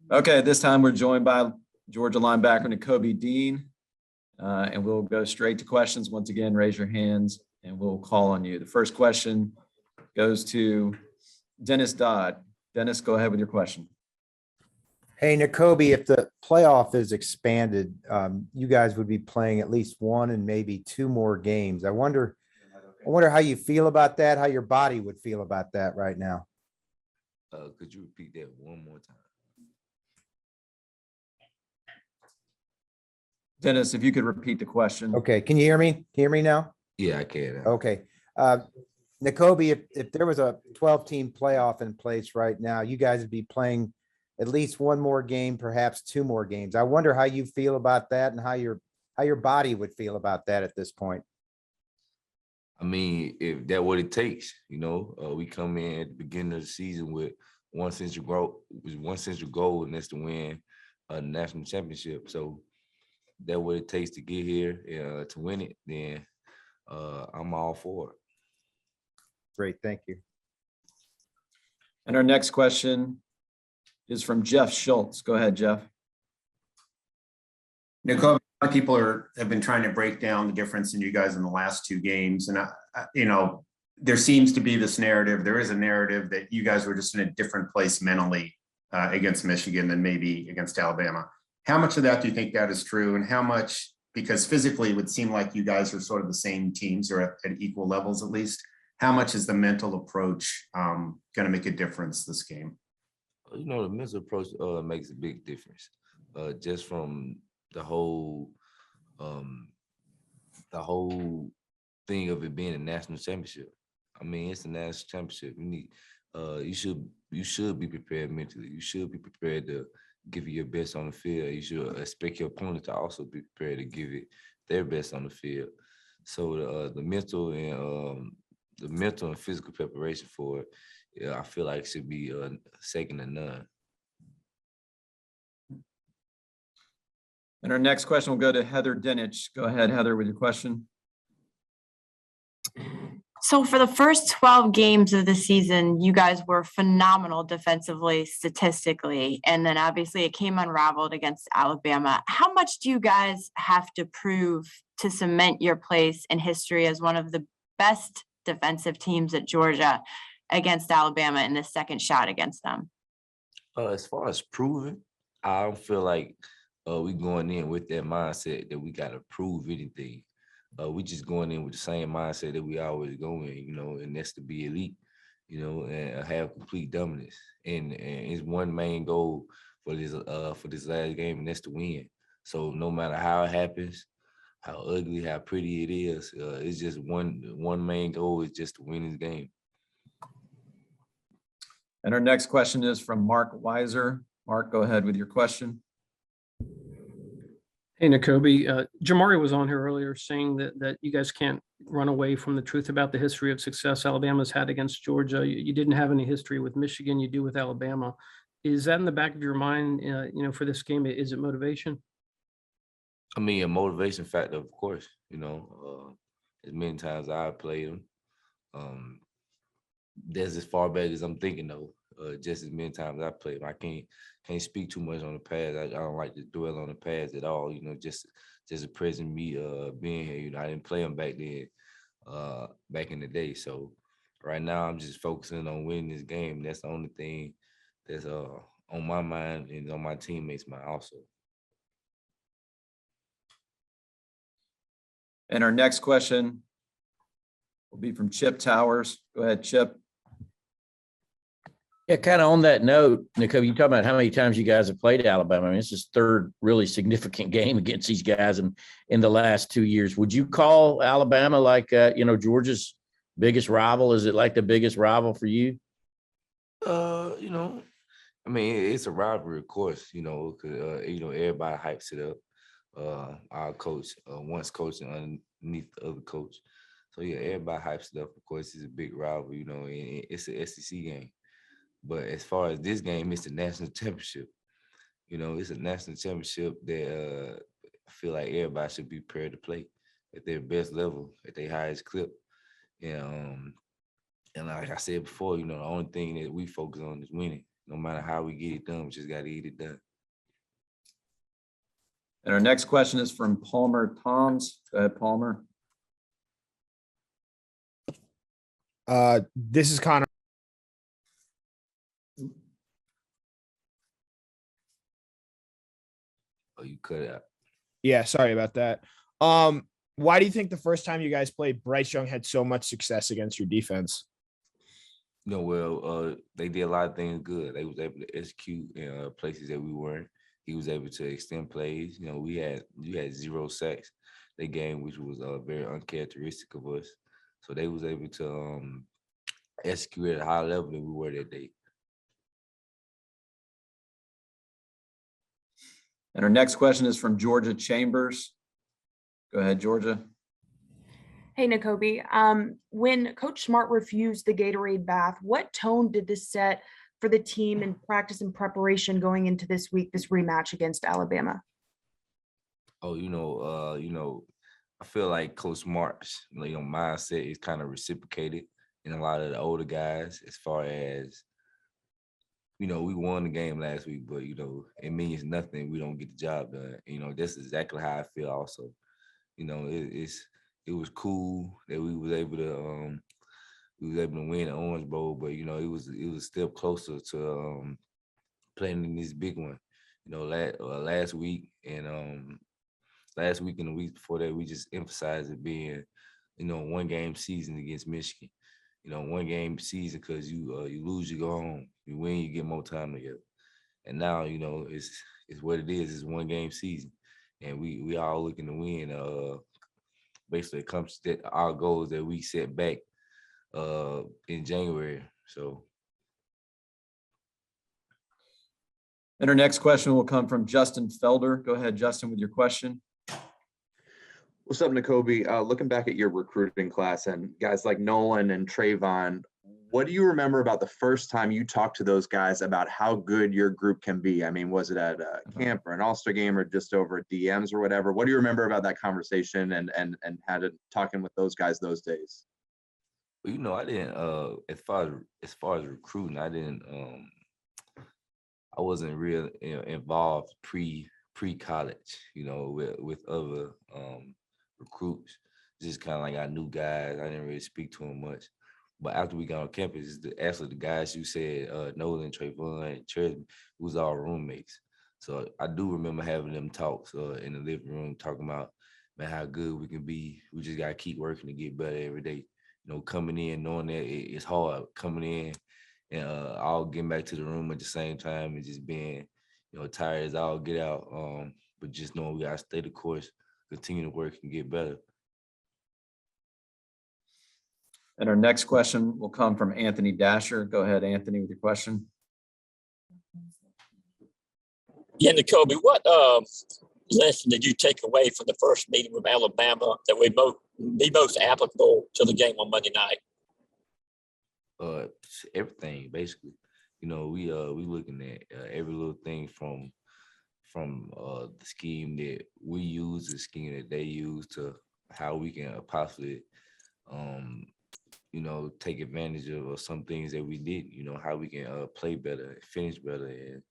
Okay, this time we're joined by Georgia linebacker Nakobe Dean, and we'll go straight to questions. Once again, raise your hands and we'll call on you. The first question goes to Dennis Dodd. Dennis, go ahead with your question. Hey, Nakobe, if the playoff is expanded, you guys would be playing at least one and maybe two more games. I wonder how you feel about that, how your body would feel about that right now. Could you repeat that one more time? Dennis, if you could repeat the question. Okay, can you hear me? Can you hear me now? Yeah, I can. Okay. Nakobe, if there was a 12-team playoff in place right now, you guys would be playing at least one more game, perhaps two more games. I wonder how you feel about that and how your body would feel about that at this point. I mean, if that's what it takes, we come in at the beginning of the season with one central goal, and that's to win a national championship. So that's what it takes to get here to win it. Then I'm all for it. Great, thank you. And our next question is from Jeff Schultz. Go ahead, Jeff. Nakobe, a lot of people have been trying to break down the difference in you guys in the last two games. And, there seems to be this narrative. There is a narrative that you guys were just in a different place mentally against Michigan than maybe against Alabama. How much of that do you think that is true? And how much, because physically it would seem like you guys are sort of the same teams or at equal levels at least. How much is the mental approach going to make a difference this game? The mental approach makes a big difference. Just from the whole thing of it being a national championship. I mean, it's a national championship. You should be prepared mentally. You should be prepared to give it your best on the field. You should expect your opponent to also be prepared to give it their best on the field. So the mental and physical preparation for it, I feel like should be second to none. And our next question will go to Heather Dinich. Go ahead, Heather, with your question. So for the first 12 games of the season, you guys were phenomenal defensively, statistically, and then obviously it came unraveled against Alabama. How much do you guys have to prove to cement your place in history as one of the best defensive teams at Georgia against Alabama in the second shot against them? As far as proving, I don't feel like we going in with that mindset that we got to prove anything. We just going in with the same mindset that we always go in, and that's to be elite, and have complete dominance. And it's one main goal for this last game, and that's to win. So no matter how it happens, how ugly, how pretty it is, it's just one main goal is just to win this game. And our next question is from Mark Weiser. Mark, go ahead with your question. Hey, Nakobe, Jamari was on here earlier saying that you guys can't run away from the truth about the history of success Alabama's had against Georgia. You didn't have any history with Michigan, you do with Alabama. Is that in the back of your mind, for this game? Is it motivation? I mean, a motivation factor, of course, as many times I've played them. That's as far back as I'm thinking though. Just as many times I played them. I can't speak too much on the past. I don't like to dwell on the past at all. Just a present me being here. I didn't play them back then, back in the day. So right now I'm just focusing on winning this game. That's the only thing that's on my mind and on my teammates' mind also. And our next question will be from Chip Towers. Go ahead, Chip. Yeah, kind of on that note, Nakobe, you talk about how many times you guys have played Alabama. I mean, this is third really significant game against these guys in the last 2 years. Would you call Alabama like, Georgia's biggest rival? Is it like the biggest rival for you? I mean, it's a rivalry, of course, because, everybody hypes it up. Our coach, once coaching underneath the other coach. So, yeah, everybody hypes it up. Of course, it's a big rivalry, and it's an SEC game. But as far as this game, it's a national championship. It's a national championship that I feel like everybody should be prepared to play at their best level, at their highest clip. And like I said before, the only thing that we focus on is winning. no matter how we get it done, we just got to get it done. And our next question is from Palmer Toms. Go ahead, Palmer. This is Connor. Oh, you cut it out. Yeah, sorry about that. Why do you think the first time you guys played, Bryce Young had so much success against your defense? They did a lot of things good. They was able to execute in places that we weren't. He was able to extend plays. We had 0 sacks that game, which was very uncharacteristic of us. So they was able to execute at a higher level than we were that day. And our next question is from Georgia Chambers. Go ahead, Georgia. Hey, Nakobe. When Coach Smart refused the Gatorade bath, what tone did this set for the team in practice and preparation going into this week, this rematch against Alabama? I feel like Coach Smart's mindset is kind of reciprocated in a lot of the older guys as far as, we won the game last week, but, it means nothing. We don't get the job done. That's exactly how I feel also. It was cool that we was able to win the Orange Bowl, but it was a step closer to playing in this big one. Last week and the week before that, we just emphasized it being, 1 game season against Michigan. 1 game season because you lose, you go home. You win, you get more time together. And now, it's what it is. It's 1 game season, and we all looking to win. Basically, it comes to our goals that we set back in January. So. And our next question will come from Justin Felder. Go ahead, Justin, with your question. What's up, Nakobe? Looking back at your recruiting class and guys like Nolan and Trayvon, what do you remember about the first time you talked to those guys about how good your group can be? I mean, was it at a camp or an All-Star game or just over DMs or whatever? What do you remember about that conversation and how to talking with those guys those days? Well, I didn't. As far as recruiting, I wasn't real involved pre-college. With other recruits. Just kind of like I knew guys. I didn't really speak to them much. But after we got on campus, actually the guys you said, Nolan, Trayvon, and Trey, was all roommates. So I do remember having them talks in the living room, talking about, man, how good we can be. We just got to keep working to get better every day. Coming in, knowing that it's hard, coming in and all getting back to the room at the same time and just being, tired as all get out. But just knowing we got to stay the course, continue to work and get better. And our next question will come from Anthony Dasher. Go ahead, Anthony, with your question. Yeah, Nakobe, what lesson did you take away from the first meeting with Alabama that would be most applicable to the game on Monday night? Everything basically. We looking at every little thing from the scheme that we use, the scheme that they use, to how we can possibly take advantage of some things that we did. How we can play better, finish better,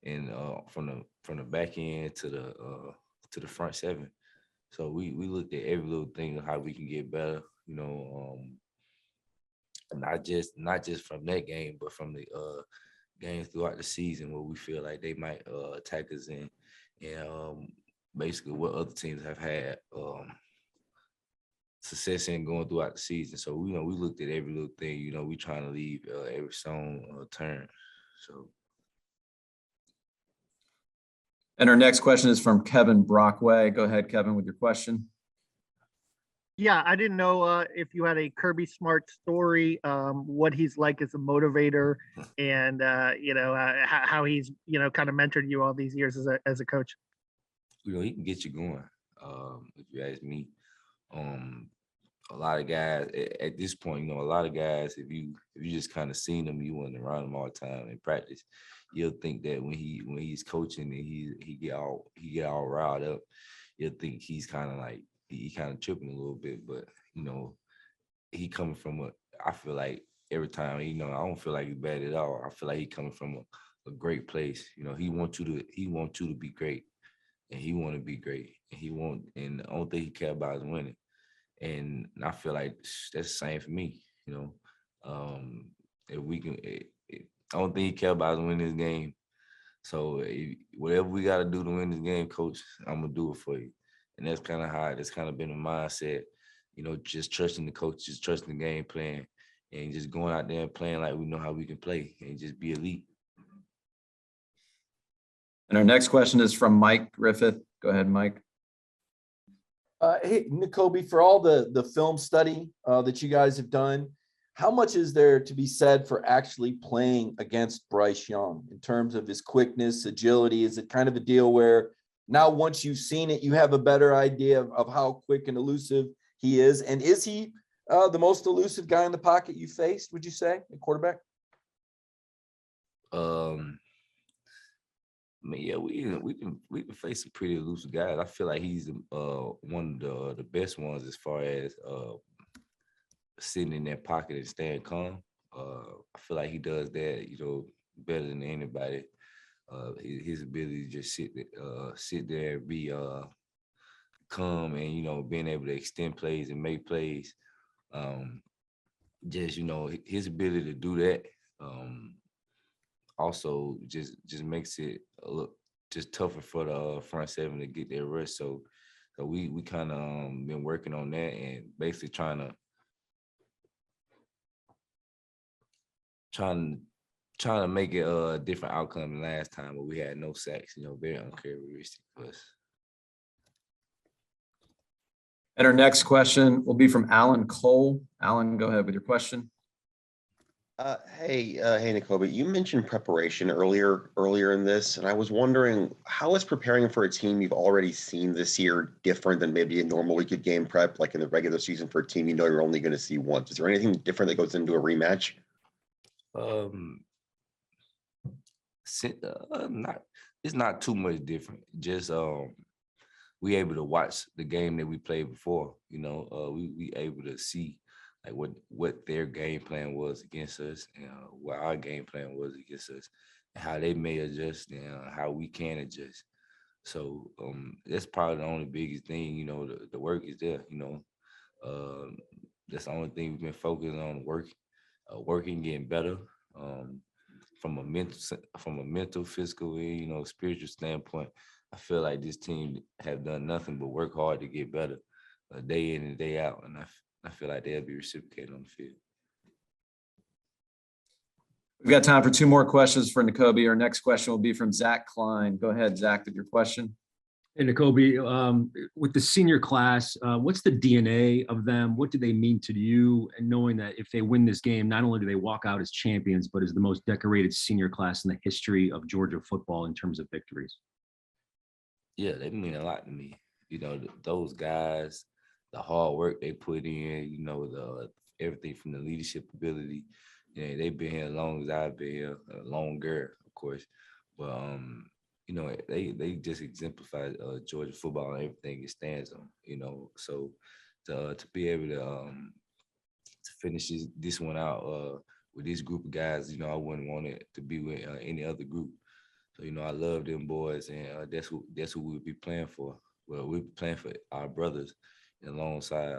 and from the back end to the front 7. So we looked at every little thing of how we can get better. Not just from that game, but from the games throughout the season where we feel like they might attack us in, and basically what other teams have had success in going throughout the season. So we looked at every little thing. We trying to leave every stone turned. So. And our next question is from Kevin Brockway. Go ahead, Kevin, with your question. Yeah, I didn't know if you had a Kirby Smart story, what he's like as a motivator, and how he's kind of mentored you all these years as a coach. He can get you going. If you ask me, a lot of guys at this point, a lot of guys, if you just kind of seen them, you wasn't around them all the time in practice, you'll think that when he's coaching and he get all riled up, you'll think he's kind of like he kind of tripping a little bit, but he coming from I feel like every time. You know, I don't feel like he's bad at all. I feel like he's coming from a great place. You know, he wants you to be great, and he want to be great, and the only thing he care about is winning. And I feel like that's the same for me. You know, if we can, I don't think he care about is winning this game. So whatever we got to do to win this game, coach, I'm gonna do it for you. And that's kind of how that's kind of been the mindset. You know, just trusting the coach, just trusting the game plan, and just going out there and playing like we know how we can play, and just be elite. And our next question is from Mike Griffith. Go ahead, Mike. Hey, Nakobe, for all the film study that you guys have done, how much is there to be said for actually playing against Bryce Young in terms of his quickness, agility? Is it kind of a deal where now once you've seen it, you have a better idea of how quick and elusive he is? And is he the most elusive guy in the pocket you faced, would you say, at quarterback? I mean, yeah, we can face some pretty elusive guys. I feel like he's one of the best ones as far as sitting in that pocket and staying calm. I feel like he does that, you know, better than anybody. His ability to just sit there and be calm, and you know, being able to extend plays and make plays. Just, you know, his ability to do that. Also just makes it a little just tougher for the front seven to get their rest. So we kind of been working on that and basically trying to make it a different outcome than last time, but we had no sacks. You know, very uncharacteristic for us. And our next question will be from Alan Cole. Alan, go ahead with your question. Hey, Nakobe, you mentioned preparation earlier in this, and I was wondering, how is preparing for a team you've already seen this year different than maybe a normal week of game prep, like in the regular season for a team you know you're only going to see once? Is there anything different that goes into a rematch? It's not too much different. Just we able to watch the game that we played before. You know, we able to see like what their game plan was against us, and what our game plan was against us, and how they may adjust, and how we can adjust. So that's probably the only biggest thing. You know, the work is there. You know, that's the only thing we've been focusing on: working, getting better. From a mental, physical, and, you know, spiritual standpoint, I feel like this team have done nothing but work hard to get better, day in and day out, and I feel like they'll be reciprocated on the field. We've got time for two more questions for Nakobe. Our next question will be from Zach Klein. Go ahead, Zach, with your question. Hey, Nakobe, with the senior class, what's the DNA of them? What do they mean to you? And knowing that if they win this game, not only do they walk out as champions, but as the most decorated senior class in the history of Georgia football in terms of victories. Yeah, they mean a lot to me. You know, those guys, the hard work they put in, you know, everything from the leadership ability. You know, they've been here as long as I've been here, longer, of course. But you know, they just exemplify Georgia football and everything it stands on. You know, so to be able to finish this one out with this group of guys, you know, I wouldn't want it to be with any other group. So, you know, I love them boys, and that's who we'll be playing for. Well, we'll be playing for our brothers alongside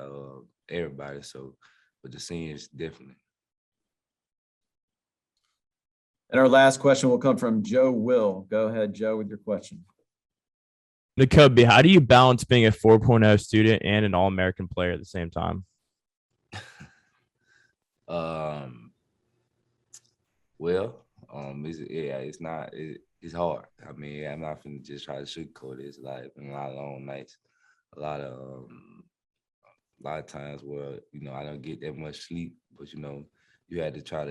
everybody. So, but the seniors definitely. And our last question will come from Joe Will. Go ahead, Joe, with your question. Nakobe, how do you balance being a 4.0 student and an All-American player at the same time? It's hard. I mean, I'm not gonna just try to sugarcoat it. It's like been a lot of long nights, a lot of times where, you know, I don't get that much sleep, but you know, you gotta try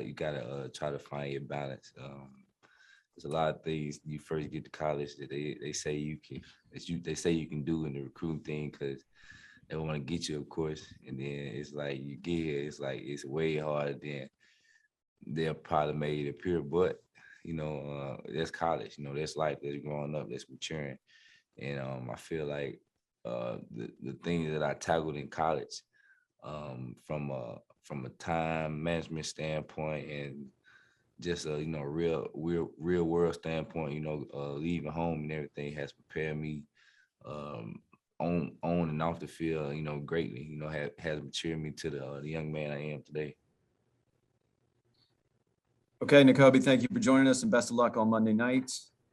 to find your balance. There's a lot of things you first get to college that they say you can do in the recruiting thing, because they want to get you, of course, and then it's like you get here, it's like it's way harder than they'll probably made it appear. But you know, that's college. You know, that's life. That's growing up. That's maturing. And I feel like the things that I tackled in college, from a time management standpoint and just a real world standpoint. Leaving home and everything has prepared me on and off the field. Greatly. Has matured me to the young man I am today. Okay, Nakobe, thank you for joining us and best of luck on Monday night.